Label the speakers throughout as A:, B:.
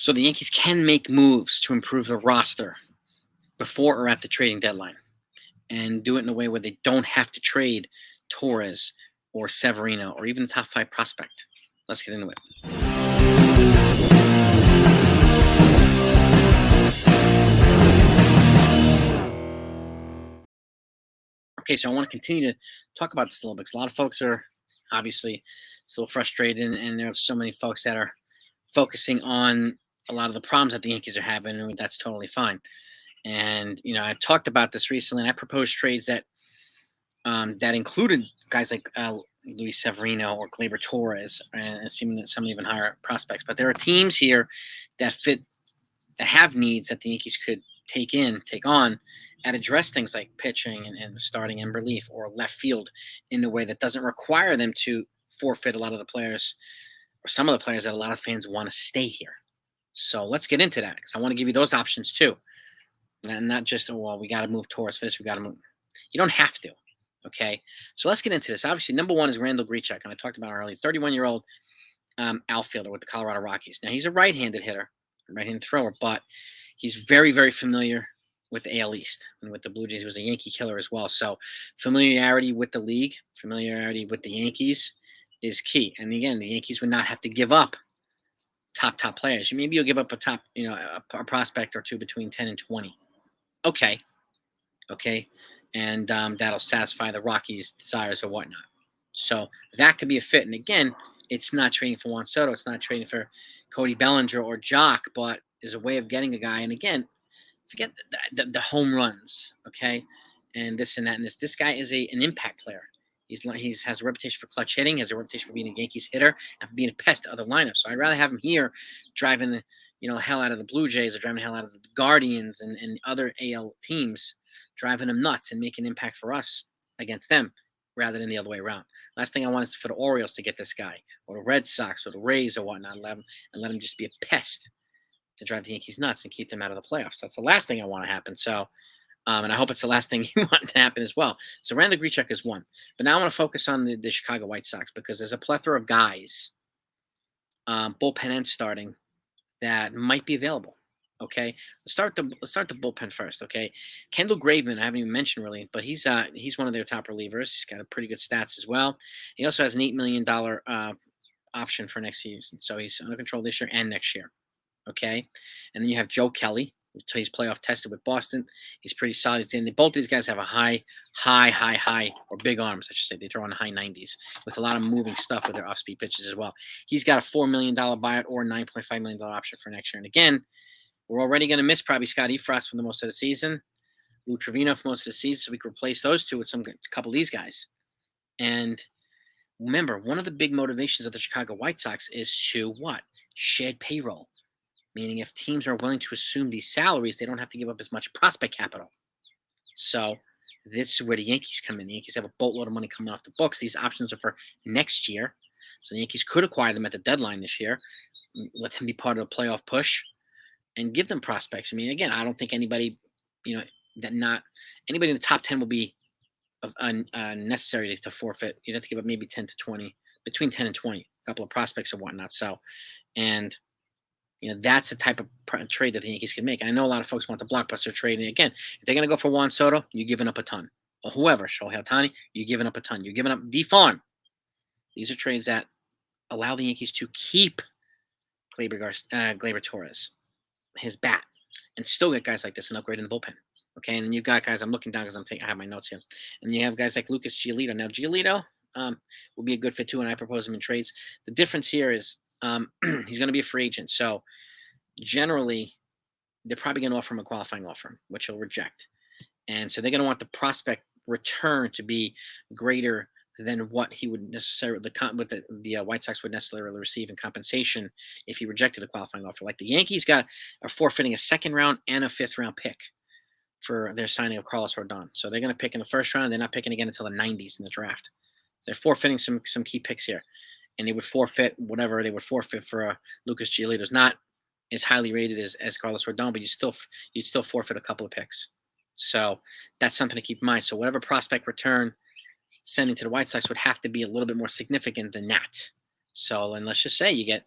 A: So the Yankees can make moves to improve the roster before or at the trading deadline and do it in a way where they don't have to trade Torres or Severino or even the top 5 prospect. Let's get into it. Okay, so I want to continue to talk about this a little bit because a lot of folks are obviously still frustrated, and there are so many folks that are focusing on a lot of the problems that the Yankees are having, and that's totally fine. And I talked about this recently, and I proposed trades that that included guys like Luis Severino or Gleyber Torres, and some even higher prospects. But there are teams here that have needs that the Yankees could take on, and address things like pitching and starting and relief or left field in a way that doesn't require them to forfeit a lot of the players or some of the players that a lot of fans want to stay here. So let's get into that because I want to give you those options too. And not just, well, we got to move Torres for this. We got to move. You don't have to. Okay. So let's get into this. Obviously, number one is Randall Grichuk, and I talked about it earlier. He's 31-year-old outfielder with the Colorado Rockies. Now, he's a right-handed hitter, right-handed thrower, but he's very, very familiar with the AL East and with the Blue Jays. He was a Yankee killer as well. So familiarity with the league, familiarity with the Yankees is key. And again, the Yankees would not have to give up top players. Maybe you'll give up a top, a prospect or two between 10 and 20. Okay. And that'll satisfy the Rockies' desires or whatnot. So that could be a fit. And again, it's not trading for Juan Soto. It's not trading for Cody Bellinger or Jock, but is a way of getting a guy. And again, forget the home runs, okay, and this and that and this. This guy is an impact player. He has a reputation for clutch hitting, has a reputation for being a Yankees hitter, and for being a pest to other lineups. So I'd rather have him here driving the hell out of the Blue Jays or driving the hell out of the Guardians and other AL teams, driving them nuts and making an impact for us against them rather than the other way around. Last thing I want is for the Orioles to get this guy or the Red Sox or the Rays or whatnot and let him just be a pest to drive the Yankees nuts and keep them out of the playoffs. That's the last thing I want to happen. So, and I hope it's the last thing you want to happen as well. So Randall Grichuk is one. But now I want to focus on the Chicago White Sox because there's a plethora of guys, bullpen and starting, that might be available. Okay, let's start the bullpen first. Okay, Kendall Graveman, I haven't even mentioned really, but he's one of their top relievers. He's got a pretty good stats as well. He also has an $8 million option for next season, so he's under control this year and next year. Okay, and then you have Joe Kelly. He's playoff tested with Boston. He's pretty solid. Both of these guys have a high, or big arms, I should say. They throw in the high 90s with a lot of moving stuff with their off-speed pitches as well. He's got a $4 million buyout or $9.5 million option for next year. And again, we're already going to miss probably Scott Efros for the most of the season, Lou Trevino for most of the season, so we can replace those two with a couple of these guys. And remember, one of the big motivations of the Chicago White Sox is to what? Shed payroll. Meaning if teams are willing to assume these salaries, they don't have to give up as much prospect capital. So this is where the Yankees come in. The Yankees have a boatload of money coming off the books. These options are for next year. So the Yankees could acquire them at the deadline this year, let them be part of the playoff push, and give them prospects. I mean, again, I don't think anybody, anybody in the top 10 will be necessary to forfeit. You'd have to give up maybe 10 to 20, between 10 and 20, a couple of prospects or whatnot. So, and that's the type of trade that the Yankees can make. And I know a lot of folks want the blockbuster trade. And again, if they're going to go for Juan Soto, you're giving up a ton. Or whoever, Shohei Ohtani, you're giving up a ton. You're giving up the farm. These are trades that allow the Yankees to keep Gleyber Torres, his bat, and still get guys like this and upgrade in the bullpen. Okay, and then you've got guys, I'm looking down because I have my notes here. And you have guys like Lucas Giolito. Now, Giolito will be a good fit too, and I propose him in trades. The difference here is he's going to be a free agent. So generally, they're probably going to offer him a qualifying offer, which he'll reject. And so they're going to want the prospect return to be greater than what he would necessarily, the White Sox would necessarily receive in compensation if he rejected a qualifying offer. Like the Yankees are forfeiting a second round and a fifth round pick for their signing of Carlos Rodon. So they're going to pick in the first round. They're not picking again until the 90s in the draft. So they're forfeiting some key picks here. And they would forfeit whatever they would forfeit for Lucas Giolito. Is not as highly rated as Carlos Rodon, but you'd still forfeit a couple of picks. So that's something to keep in mind. So whatever prospect return sending to the White Sox would have to be a little bit more significant than that. So, and let's just say you get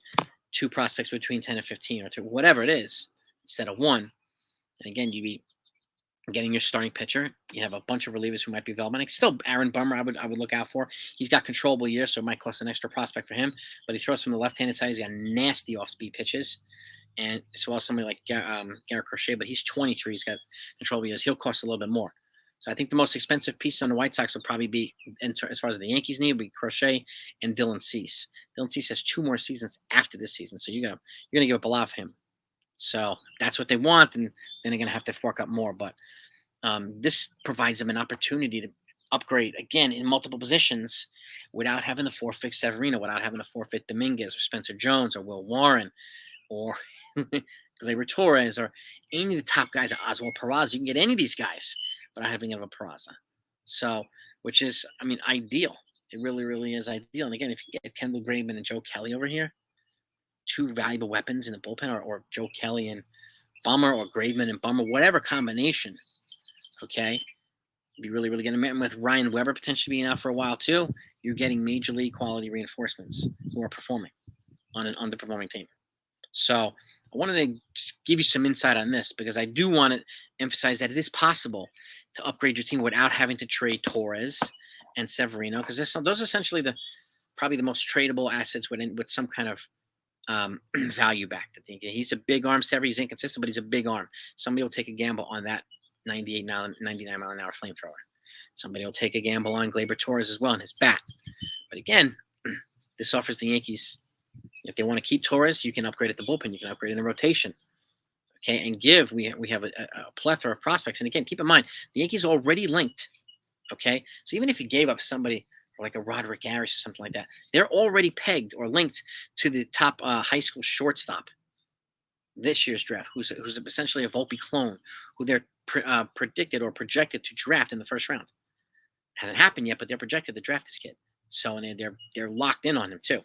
A: 2 prospects between 10 and 15 or 2, whatever it is, instead of 1. And again, you'd be getting your starting pitcher. You have a bunch of relievers who might be available. And still, Aaron Bummer, I would look out for. He's got controllable years, so it might cost an extra prospect for him. But he throws from the left-handed side. He's got nasty off-speed pitches, and as well as somebody like Garrett Crochet. But he's 23. He's got controllable years. He'll cost a little bit more. So I think the most expensive piece on the White Sox will probably be, as far as the Yankees need, will be Crochet and Dylan Cease. Dylan Cease has 2 more seasons after this season, so you're gonna give up a lot for him. So that's what they want, and then they're gonna have to fork up more. But this provides them an opportunity to upgrade again in multiple positions without having to forfeit Severino, without having to forfeit Dominguez or Spencer Jones or Will Warren or Gleyber Torres or any of the top guys, Oswald Peraza. You can get any of these guys without having to have a Peraza. So, which is, I mean, ideal. It really, really is ideal. And again, if you get Kendall Graveman and Joe Kelly over here, 2 valuable weapons in the bullpen, or Joe Kelly and Bummer, or Graveman and Bummer, whatever combination, okay, be really, really getting with Ryan Weber potentially being out for a while too. You're getting major league quality reinforcements who are performing on an underperforming team. So I wanted to just give you some insight on this because I do want to emphasize that it is possible to upgrade your team without having to trade Torres and Severino, because those are essentially probably the most tradable assets with some kind of value back. I think he's a big arm. Sevy, he's inconsistent, but he's a big arm. Somebody will take a gamble on that 99 mile an hour flamethrower. Somebody will take a gamble on Gleyber Torres as well in his bat. But again, this offers the Yankees, if they want to keep Torres, you can upgrade at the bullpen. You can upgrade in the rotation. Okay, and we have a plethora of prospects. And again, keep in mind, the Yankees are already linked. Okay, so even if you gave up somebody like a Roderick Harris or something like that, they're already pegged or linked to the top high school shortstop this year's draft, who's essentially a Volpe clone, who they're predicted or projected to draft in the first round. Hasn't happened yet, but they're projected to draft this kid. So and they're locked in on him too.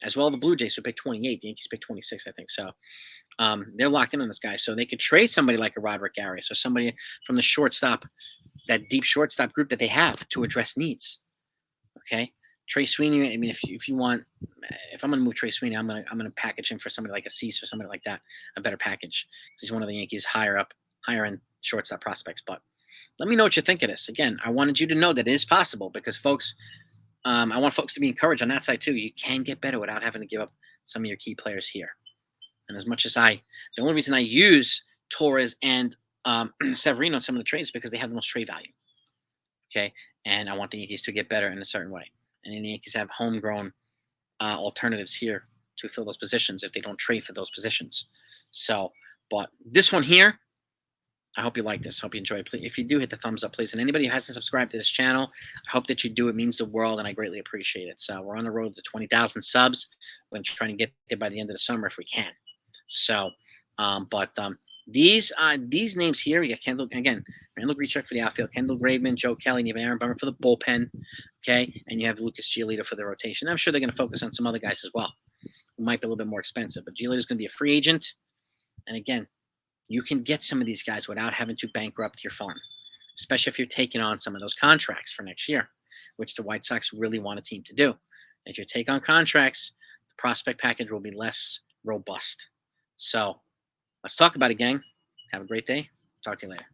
A: As well, the Blue Jays who picked 28, the Yankees picked 26, I think. So they're locked in on this guy. So they could trade somebody like a Roderick Arias or somebody from the shortstop, that deep shortstop group that they have to address needs. Okay, Trey Sweeney. I mean, if you want, if I'm going to move Trey Sweeney, I'm gonna package him for somebody like a Cease or somebody like that, a better package. He's one of the Yankees' higher end shortstop prospects. But let me know what you think of this. Again, I wanted you to know that it is possible because folks. I want folks to be encouraged on that side too. You can get better without having to give up some of your key players here. And as much as the only reason I use Torres and Severino in some of the trades is because they have the most trade value. Okay, and I want the Yankees to get better in a certain way. And the Yankees have homegrown alternatives here to fill those positions if they don't trade for those positions. So, but this one here, I hope you like this. Hope you enjoy it. Please, if you do, hit the thumbs up, please. And anybody who hasn't subscribed to this channel, I hope that you do. It means the world, and I greatly appreciate it. So we're on the road to 20,000 subs. We're trying to get there by the end of the summer if we can. So, these names here, we got Kendall, again, Randall Grichuk for the outfield, Kendall Graveman, Joe Kelly, and you have Aaron Bummer for the bullpen, okay? And you have Lucas Giolito for the rotation. I'm sure they're going to focus on some other guys as well who might be a little bit more expensive. But Giolito's going to be a free agent. And again, you can get some of these guys without having to bankrupt your farm, especially if you're taking on some of those contracts for next year, which the White Sox really want a team to do. If you take on contracts, the prospect package will be less robust. So let's talk about it, gang. Have a great day. Talk to you later.